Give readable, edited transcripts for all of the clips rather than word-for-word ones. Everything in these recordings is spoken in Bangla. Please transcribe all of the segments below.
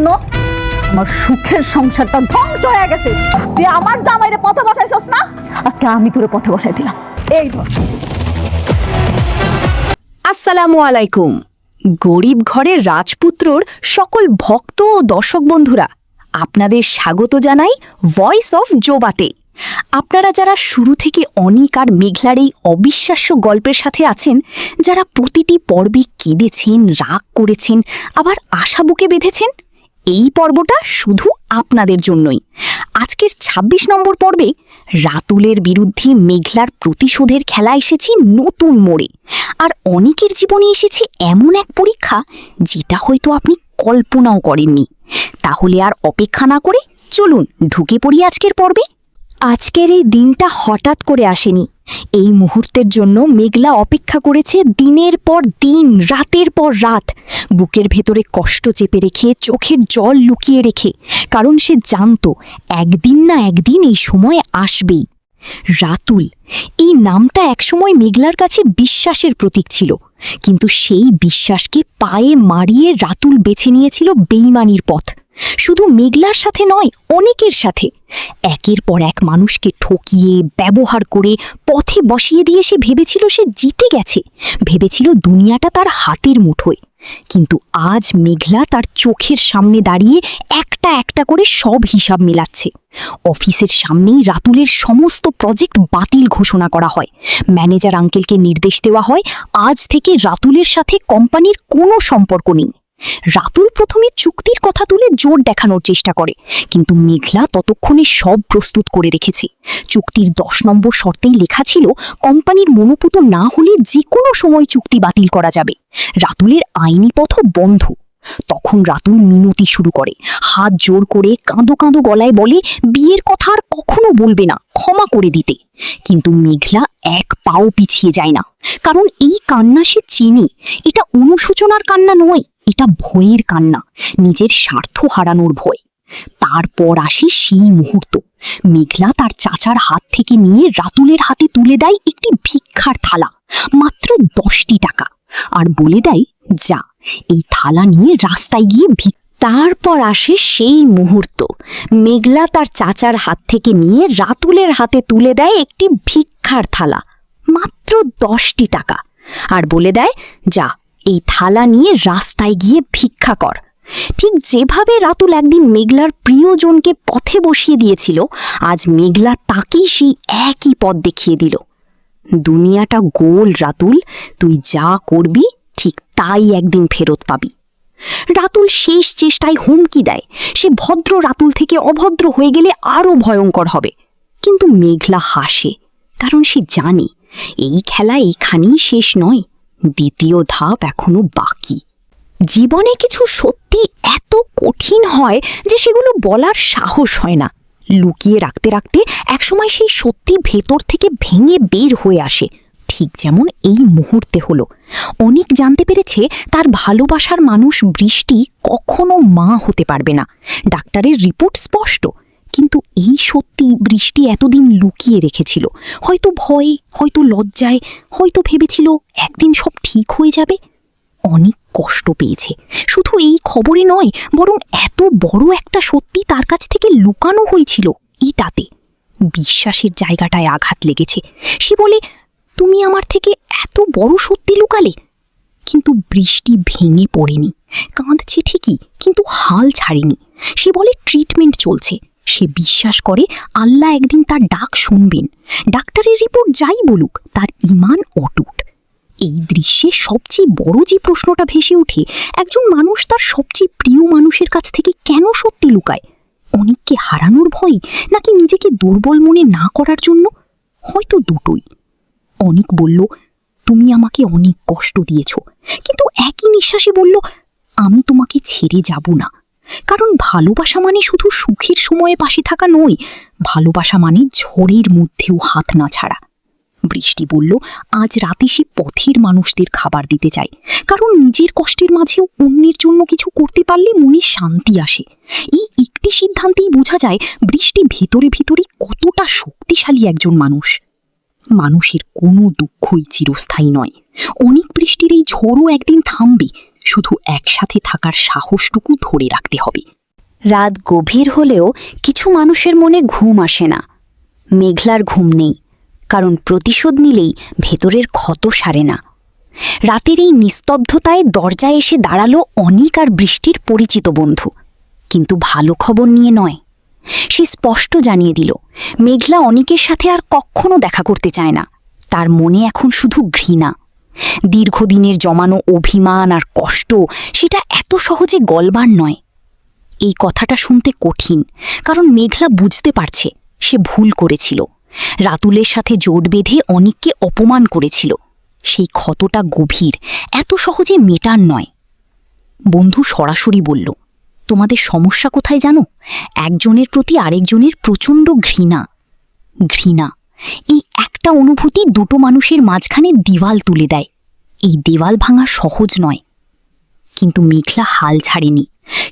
জন্য আমার সুখের সংসারটা ধ্বংস হয়ে গেছে। তুই আমার জামাইরে পথে বসাইছস না, আজকে আমি তোরে পথে বসাই দিলাম। এই ধর। আসসালামু আলাইকুম। গরিব ঘরের রাজপুত্রর সকল ভক্ত ও দর্শক বন্ধুরা, আপনাদের স্বাগত জানাই ভয়েস অফ জোবাতে। আপনারা যারা শুরু থেকে অনিক আর মেঘলার এই অবিশ্বাস্য গল্পের সাথে আছেন, যারা প্রতিটি পর্বে কেঁদেছেন, রাগ করেছেন, আবার আশা বুকে বেঁধেছেন, এই পর্বটা শুধু আপনাদের জন্যই। আজকের ২৬ নম্বর পর্বে রাতুলের বিরুদ্ধে মেঘলার প্রতিশোধের খেলা এসেছে নতুন মোড়ে, আর অনেকের জীবনে এসেছে এমন এক পরীক্ষা যেটা হয়তো আপনি কল্পনাও করেননি। তাহলে আর অপেক্ষা না করে চলুন ঢুকে পড়ি আজকের পর্বে। আজকের এই দিনটা হঠাৎ করে আসেনি। এই মুহূর্তের জন্য মেঘলা অপেক্ষা করেছে দিনের পর দিন, রাতের পর রাত, বুকের ভেতরে কষ্ট চেপে রেখে, চোখের জল লুকিয়ে রেখে, কারণ সে জানত একদিন না একদিন এই সময় আসবেই। রাতুল, এই নামটা একসময় মেঘলার কাছে বিশ্বাসের প্রতীক ছিল, কিন্তু সেই বিশ্বাসকে পায়ে মারিয়ে রাতুল বেছে নিয়েছিল বেইমানির পথ। শুধু মেঘলার সাথে নয়, অনেকের সাথে। একের পর এক মানুষকে ঠকিয়ে, ব্যবহার করে পথে বসিয়ে দিয়ে সে ভেবেছিল সে জিতে গেছে, ভেবেছিল দুনিয়াটা তার হাতের মুঠোয়। কিন্তু আজ মেঘলা তার চোখের সামনে দাঁড়িয়ে একটা একটা করে সব হিসাব মেলাচ্ছে। অফিসের সামনেই রাতুলের সমস্ত প্রজেক্ট বাতিল ঘোষণা করা হয়। ম্যানেজার আঙ্কেলকে নির্দেশ দেওয়া হয় আজ থেকে রাতুলের সাথে কোম্পানির কোনো সম্পর্ক নেই। রাতুল প্রথমে চুক্তির কথা তুলে জোর দেখানোর চেষ্টা করে, কিন্তু মেঘলা ততক্ষণে সব প্রস্তুত করে রেখেছে। চুক্তির ১০ নম্বর শর্তেই লেখা ছিল কোম্পানির মনোপুত না হলে যে কোনো সময় চুক্তি বাতিল করা যাবে। রাতুলের আইনি পথ বন্ধ। তখন রাতুল মিনতি শুরু করে, হাত জোর করে কাঁদো কাঁদো গলায় বলে বিয়ের কথা আর কখনো বলবে না, ক্ষমা করে দিতে। কিন্তু মেঘলা এক পাও পিছিয়ে যায় না, কারণ এই কান্না সে চেনে। এটা অনুশোচনার কান্না নয়, এটা ভয়ের কান্না, নিজের স্বার্থ হারানোর ভয়। তারপর আসে সেই মুহূর্ত। মেঘলা তার চাচার হাত থেকে নিয়ে রাতুলের হাতে তুলে দেয় একটি ভিক্ষার থালা, মাত্র ১০টি টাকা, আর বলে দেয় যা, এই থালা নিয়ে রাস্তায় গিয়ে তারপর আসে সেই মুহূর্ত। মেঘলা তার চাচার হাত থেকে নিয়ে রাতুলের হাতে তুলে দেয় একটি ভিক্ষার থালা, মাত্র ১০টি টাকা, আর বলে দেয় যা, এই থালা নিয়ে রাস্তায় গিয়ে ভিক্ষা কর। ঠিক যেভাবে রাতুল একদিন মেঘলার প্রিয়জনকে পথে বসিয়ে দিয়েছিল, আজ মেঘলা তাকেই সেই একই পথ দেখিয়ে দিল। দুনিয়াটা গোল রাতুল, তুই যা করবি ঠিক তাই একদিন ফেরত পাবি। রাতুল শেষ চেষ্টায় হুমকি দেয়, সে ভদ্র রাতুল থেকে অভদ্র হয়ে গেলে আরও ভয়ঙ্কর হবে। কিন্তু মেঘলা হাসে, কারণ সে জানে এই খেলা এখানেই শেষ নয়, দ্বিতীয় ধাপ এখনো বাকি। জীবনে কিছু সত্যি এত কঠিন হয় যে সেগুলো বলার সাহস হয় না। লুকিয়ে রাখতে রাখতে একসময় সেই সত্যি ভেতর থেকে ভেঙে বের হয়ে আসে, ঠিক যেমন এই মুহূর্তে হলো। অনেক জানতে পেরেছে তার ভালোবাসার মানুষ বৃষ্টি কখনো মা হতে পারবে না। ডাক্তারের রিপোর্ট স্পষ্ট, কিন্তু এই সত্যি বৃষ্টি এতদিন লুকিয়ে রেখেছিল। হয়তো ভয়ে, হয়তো লজ্জায়, হয়তো ভেবেছিল একদিন সব ঠিক হয়ে যাবে। অনেক কষ্ট পেয়েছে, শুধু এই খবরে নয়, বরং এত বড় একটা সত্যি তার কাছ থেকে লুকানো হয়েছিল এটাতে। বিশ্বাসের জায়গাটায় আঘাত লেগেছে। সে বলে, তুমি আমার থেকে এত বড় সত্যি লুকালে। কিন্তু বৃষ্টি ভেঙে পড়েনি, কাঁদছে ঠিকই, কিন্তু হাল ছাড়েনি। সে বলে ট্রিটমেন্ট চলছে। সে বিশ্বাস করে আল্লাহ একদিন তার ডাক শুনবেন। ডাক্তারের রিপোর্ট যাই বলুক, তার ঈমান অটুট। এই দৃশ্যে সবচেয়ে বড় যে প্রশ্নটা ভেসে ওঠে, একজন মানুষ তার সবচেয়ে প্রিয় মানুষের কাছ থেকে কেন সত্যি লুকায়? অনেককে হারানোর ভয়, নাকি নিজেকে দুর্বল মনে না করার জন্য? হয়তো দুটোই। অনেক বলল, তুমি আমাকে অনেক কষ্ট দিয়েছ, কিন্তু একই নিঃশ্বাসে বলল, আমি তোমাকে ছেড়ে যাব না। কারণ ভালোবাসা মানে শুধু সুখের সময়ে পাশে থাকা নয়, ভালোবাসা মানে ঝড়ের মধ্যেও হাত না ছাড়া। বৃষ্টি বলল, আজ রাতে সে পথের মানুষদের খাবার দিতে চায়, কারণ নিজের কষ্টের মাঝেও অন্যের জন্য কিছু করতে পারলে মনে শান্তি আসে। এই একটি সিদ্ধান্তেই বোঝা যায় বৃষ্টি ভেতরে ভেতরে কতটা শক্তিশালী একজন মানুষ। মানুষের কোনো দুঃখই চিরস্থায়ী নয়। অনেক বৃষ্টির এই ঝড়ও একদিন থামবে, শুধু একসাথে থাকার সাহসটুকু ধরে রাখতে হবে। রাত গভীর হলেও কিছু মানুষের মনে ঘুম আসে না। মেঘলার ঘুম নেই, কারণ প্রতিশোধ নিলেই ভেতরের ক্ষত সারে না। রাতের এই নিস্তব্ধতায় দরজায় এসে দাঁড়ালো অনিক আর বৃষ্টির পরিচিত বন্ধু, কিন্তু ভালো খবর নিয়ে নয়। সে স্পষ্ট জানিয়ে দিল মেঘলা অনিকের সাথে আর কখনো দেখা করতে চায় না। তার মনে এখন শুধু ঘৃণা। দীর্ঘদিনের জমানো অভিমান আর কষ্ট সেটা এত সহজে গলবার নয়। এই কথাটা শুনতে কঠিন, কারণ মেঘলা বুঝতে পারছে সে ভুল করেছিল। রাতুলের সাথে জোট বেঁধে অনিককে অপমান করেছিল। সেই ক্ষতটা গভীর, এত সহজে মেটার নয়। বন্ধু সরাসরি বলল, তোমাদের সমস্যা কোথায় জানো? একজনের প্রতি আরেকজনের প্রচণ্ড ঘৃণা। ঘৃণা, এই একটা অনুভূতি দুটো মানুষের মাঝখানে দেওয়াল তুলে দেয়। এই দেওয়াল ভাঙা সহজ নয়। কিন্তু মেঘলা হাল ছাড়েনি।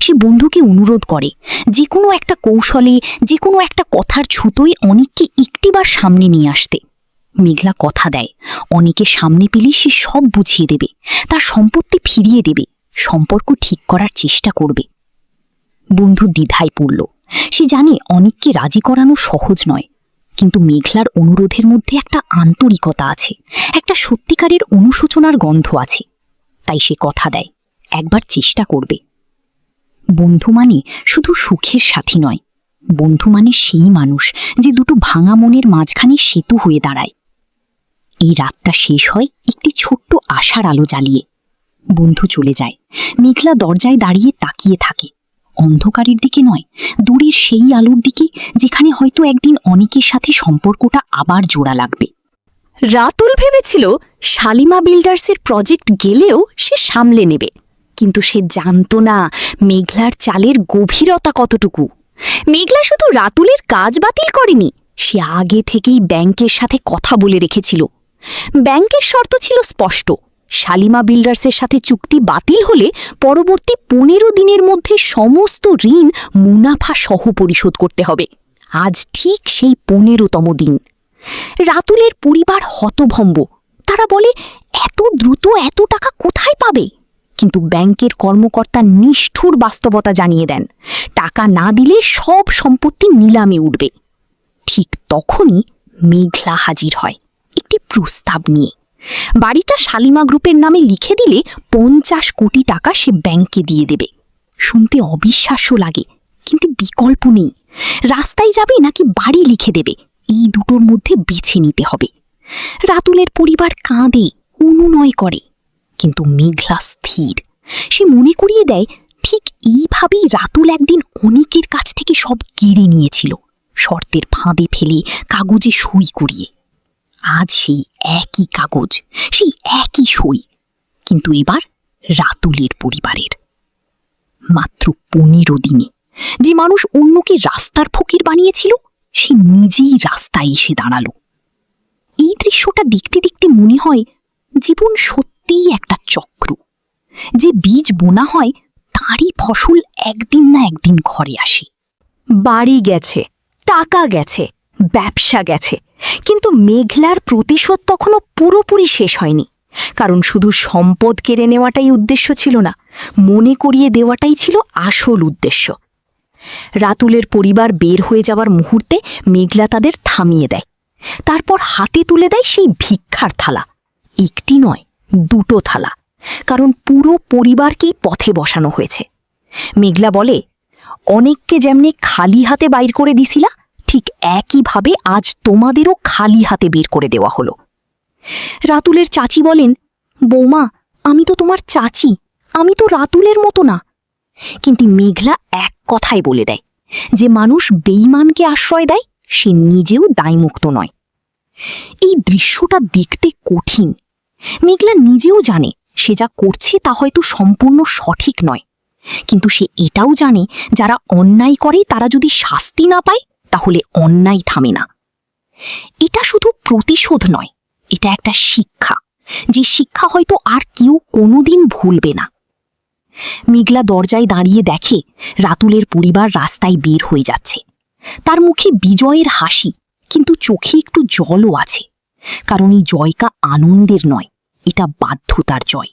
সে বন্ধুকে অনুরোধ করে যে কোনো একটা কৌশলে, যে কোনো একটা কথার ছুতোয় অনিককে একটিবার সামনে নিয়ে আসতে। মেঘলা কথা দেয় অনিকের সামনে পেলে সে সব বুঝিয়ে দেবে, তার সম্পত্তি ফিরিয়ে দেবে, সম্পর্ক ঠিক করার চেষ্টা করবে। বন্ধু দ্বিধায় পড়ল। সে জানে অনিককে রাজি করানো সহজ নয়, কিন্তু মেঘলার অনুরোধের মধ্যে একটা আন্তরিকতা আছে, একটা সত্যিকারের অনুশোচনার গন্ধ আছে। তাই সে কথা দেয় একবার চেষ্টা করবে। বন্ধু মানে শুধু সুখের সাথী নয়, বন্ধু মানে সেই মানুষ যে দুটো ভাঙা মনের মাঝখানে সেতু হয়ে দাঁড়ায়। এই রাতটা শেষ হয় একটি ছোট্ট আশার আলো জ্বালিয়ে। বন্ধু চলে যায়। মেঘলা দরজায় দাঁড়িয়ে তাকিয়ে থাকে, অন্ধকারের দিকে নয়, দূরের সেই আলোর দিকে, যেখানে হয়তো একদিন অনিকের সাথে সম্পর্কটা আবার জোড়া লাগবে। রাতুল ভেবেছিল শালিমা বিল্ডার্সের প্রজেক্ট গেলেও সে সামলে নেবে, কিন্তু সে জানত না মেঘলার চালের গভীরতা কতটুকু। মেঘলা শুধু রাতুলের কাজ বাতিল করেনি, সে আগে থেকেই ব্যাংকের সাথে কথা বলে রেখেছিল। ব্যাংকের শর্ত ছিল স্পষ্ট, শালিমা বিল্ডার্সের সাথে চুক্তি বাতিল হলে পরবর্তী 15 দিনের মধ্যে সমস্ত ঋণ মুনাফা সহ পরিশোধ করতে হবে। আজ ঠিক সেই 15তম দিন। রাতুলের পরিবার হতভম্ব। তারা বলে, এত দ্রুত এত টাকা কোথায় পাবে? কিন্তু ব্যাংকের কর্মকর্তা নিষ্ঠুর বাস্তবতা জানিয়ে দেন, টাকা না দিলে সব সম্পত্তি নিলামে উঠবে। ঠিক তখনই মেঘলা হাজির হয় একটি প্রস্তাব নিয়ে। বাড়িটা শালিমা গ্রুপের নামে লিখে দিলে 50 কোটি টাকা সে ব্যাংকে দিয়ে দেবে। শুনতে অবিশ্বাস্য লাগে, কিন্তু বিকল্প নেই। রাস্তায় যাবে নাকি বাড়ি লিখে দেবে, এই দুটোর মধ্যে বেছে নিতে হবে। রাতুলের পরিবার কাঁদে, অনুনয় করে, কিন্তু মেঘলা স্থির। সে মনে করিয়ে দেয় ঠিক এইভাবেই রাতুল একদিন অনিকের কাছ থেকে সব কেড়ে নিয়েছিল, শর্তের ফাঁদে ফেলে কাগজে সই করিয়ে। আজ সেই একই কাগজ, সেই একই সই, কিন্তু এবার রাতুলের পরিবারের। মাত্র 15 দিনে যে মানুষ অন্যকে রাস্তার ফকির বানিয়েছিল, সে নিজেই রাস্তায় এসে দাঁড়ালো। এই দৃশ্যটা দেখতে দেখতে মনে হয় জীবন সত্যিই একটা চক্র। যে বীজ বোনা হয় তারই ফসল একদিন না একদিন ঘরে আসে। বাড়ি গেছে, টাকা গেছে, ব্যবসা গেছে, কিন্তু মেঘলার প্রতিশোধ তখনও পুরোপুরি শেষ হয়নি। কারণ শুধু সম্পদ কেড়ে নেওয়াটাই উদ্দেশ্য ছিল না, মনে করিয়ে দেওয়াটাই ছিল আসল উদ্দেশ্য। রাতুলের পরিবার বের হয়ে যাওয়ার মুহূর্তে মেঘলা তাদের থামিয়ে দেয়। তারপর হাতে তুলে দেয় সেই ভিক্ষার থালা। একটি নয়, 2টো থালা, কারণ পুরো পরিবারকেই পথে বসানো হয়েছে। মেঘলা বলে, অনেককে যেমনি খালি হাতে বাইর করে দিছিলা, ঠিক একইভাবে আজ তোমাদেরও খালি হাতে বের করে দেওয়া হলো। রাতুলের চাচি বলেন, বৌমা, আমি তো তোমার চাচি, আমি তো রাতুলের মতো না। কিন্তু মেঘলা এক কথাই বলে দেয়, যে মানুষ বেঈমানকে আশ্রয় দেয় সে নিজেও দায়মুক্ত নয়। এই দৃশ্যটা দেখতে কঠিন। মেঘলা নিজেও জানে সে যা করছে তা হয়তো সম্পূর্ণ সঠিক নয়, কিন্তু সে এটাও জানে যারা অন্যায় করে তারা যদি শাস্তি না পায় তাহলে অন্যায় থামে না। এটা শুধু প্রতিশোধ নয়, এটা একটা শিক্ষা, যে শিক্ষা হয়তো আর কেউ কোনোদিন ভুলবে না। মেঘলা দরজায় দাঁড়িয়ে দেখে রাতুলের পরিবার রাস্তায় বের হয়ে যাচ্ছে। তার মুখে বিজয়ের হাসি, কিন্তু চোখে একটু জলও আছে, কারণ এই জয়টা আনন্দের নয়, এটা বাধ্যতার জয়।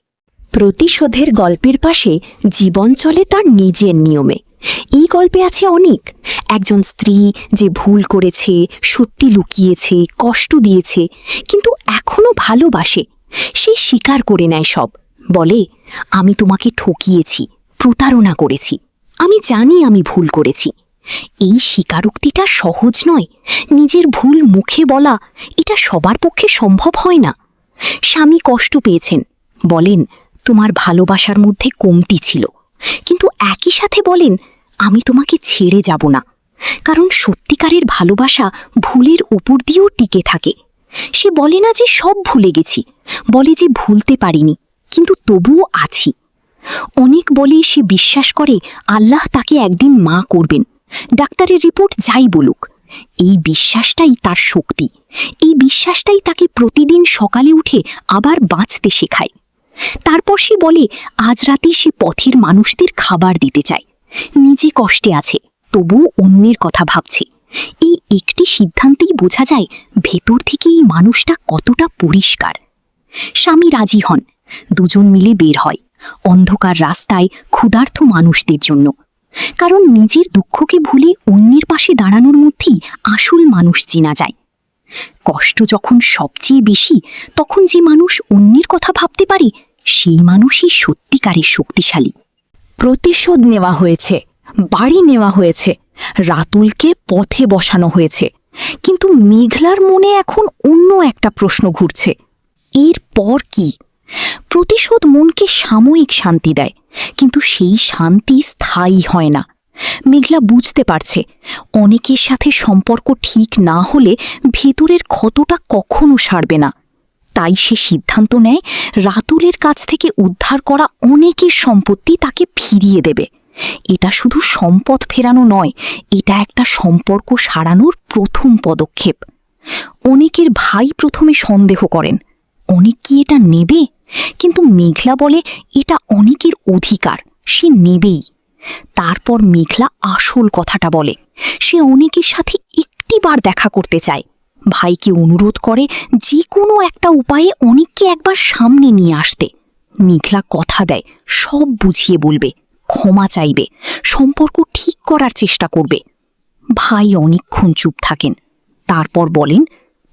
প্রতিশোধের গল্পের পাশে জীবন চলে তার নিজের নিয়মে। এই গল্পে আছে অনেক, একজন স্ত্রী যে ভুল করেছে, সত্যি লুকিয়েছে, কষ্ট দিয়েছে, কিন্তু এখনো ভালোবাসে। সে স্বীকার করে নেয় সব, বলে আমি তোমাকে ঠকিয়েছি, প্রতারণা করেছি, আমি জানি আমি ভুল করেছি। এই স্বীকারোক্তিটা সহজ নয়, নিজের ভুল মুখে বলা এটা সবার পক্ষে সম্ভব হয় না। স্বামী কষ্ট পেয়েছেন, বলেন তোমার ভালোবাসার মধ্যে কমতি ছিল, কিন্তু একই সাথে বলেন আমি তোমাকে ছেড়ে যাব না। কারণ সত্যিকারের ভালোবাসা ভুলের উপর দিয়েও টিকে থাকে। সে বলে না যে সব ভুলে গেছি, বলে যে ভুলতে পারিনি, কিন্তু তবুও আছি। অনেক বলে সে বিশ্বাস করে আল্লাহ তাকে একদিন মা করবেন, ডাক্তারের রিপোর্ট যাই বলুক। এই বিশ্বাসটাই তার শক্তি, এই বিশ্বাসটাই তাকে প্রতিদিন সকালে উঠে আবার বাঁচতে শেখায়। তারপর সে বলে আজ রাতে সে পথের মানুষদের খাবার দিতে চায়, নিজে কষ্টে আছে তবুও অন্যের কথা ভাবছে। এই একটি সিদ্ধান্তেই বোঝা যায় ভেতর থেকে এই মানুষটা কতটা পরিষ্কার। স্বামী রাজি হন, দুজন মিলে বের হয় অন্ধকার রাস্তায় ক্ষুধার্ত মানুষদের জন্য। কারণ নিজের দুঃখকে ভুলে অন্যের পাশে দাঁড়ানোর মধ্যেই আসল মানুষ চেনা যায়। কষ্ট যখন সবচেয়ে বেশি, তখন যে মানুষ অন্যের কথা ভাবতে পারে সেই মানুষই সত্যিকারের শক্তিশালী। প্রতিশোধ নেওয়া হয়েছে, বাড়ি নেওয়া হয়েছে, রাতুলকে পথে বসানো হয়েছে, কিন্তু মেঘলার মনে এখন অন্য একটা প্রশ্ন ঘুরছে, এরপর কি? প্রতিশোধ মনকে সাময়িক শান্তি দেয়, কিন্তু সেই শান্তি স্থায়ী হয় না। মেঘলা বুঝতে পারছে অনেকের সাথে সম্পর্ক ঠিক না হলে ভেতরের ক্ষতটা কখনো সারবে না। তাই সে সিদ্ধান্ত নেয় রাতুলের কাছ থেকে উদ্ধার করা অনেকের সম্পত্তি তাকে ফিরিয়ে দেবে। এটা শুধু সম্পদ ফেরানো নয়, এটা একটা সম্পর্ক সারানোর প্রথম পদক্ষেপ। অনেকের ভাই প্রথমে সন্দেহ করেন অনেক কি এটা নেবে, কিন্তু মেঘলা বলে এটা অনেকের অধিকার, সে নেবেই। তারপর মেঘলা আসল কথাটা বলে, সে অনেকের সাথে একটিবার দেখা করতে চায়। ভাইকে অনুরোধ করে যে কোনো একটা উপায়ে অনেককে একবার সামনে নিয়ে আসতে। মেঘলা কথা দেয় সব বুঝিয়ে বলবে, ক্ষমা চাইবে, সম্পর্ক ঠিক করার চেষ্টা করবে। ভাই অনেকক্ষণ চুপ থাকেন, তারপর বলেন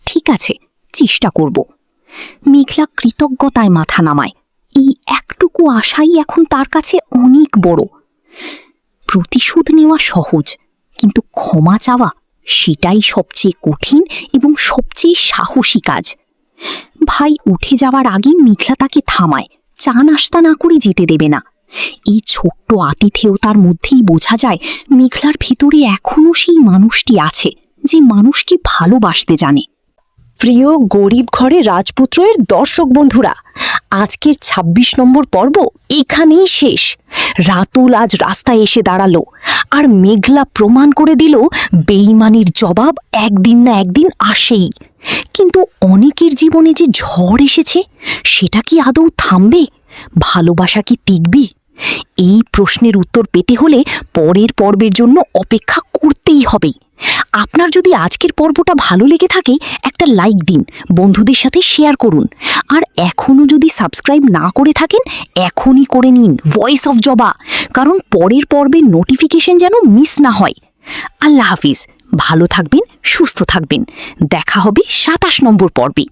ঠিক আছে, চেষ্টা করব। মেঘলা কৃতজ্ঞতায় মাথা নামায়, এই একটুকু আশাই এখন তার কাছে অনেক বড়। প্রতিশোধ নেওয়া সহজ, কিন্তু ক্ষমা চাওয়া সেটাই সবচেয়ে কঠিন এবং সবচেয়ে সাহসী কাজ। ভাই উঠে যাওয়ার আগে মেঘলা তাকে থামায়, চা নাস্তা না করে যেতে দেবে না। এই ছোট্ট আতিথেয়তার মধ্যেই বোঝা যায় মেঘলার ভিতরে এখনও সেই মানুষটি আছে যে মানুষকে ভালোবাসতে জানে। প্রিয় গরিব ঘরে রাজপুত্রের দর্শক বন্ধুরা, আজকের ২৬ নম্বর পর্ব এখানেই শেষ। রাতুল আজ রাস্তায় এসে দাঁড়ালো, আর মেঘলা প্রমাণ করে দিল বেঈমানির জবাব একদিন না একদিন আসেই। কিন্তু অনেকের জীবনে যে ঝড় এসেছে সেটা কি আদৌ থামবে? ভালোবাসা কি টিকবে? এই প্রশ্নের উত্তর পেতে হলে পরের পর্বের জন্য অপেক্ষা করতেই হবে। আপনার যদি আজকের পর্বটা ভালো লেগে থাকে একটা লাইক দিন, বন্ধুদের সাথে শেয়ার করুন, আর এখনও যদি সাবস্ক্রাইব না করে থাকেন এখনই করে নিন ভয়েস অফ জবা, কারণ পরের পর্বের নোটিফিকেশন যেন মিস না হয়। আল্লাহ হাফিজ, ভালো থাকবেন, সুস্থ থাকবেন, দেখা হবে ২৭ নম্বর পর্বে।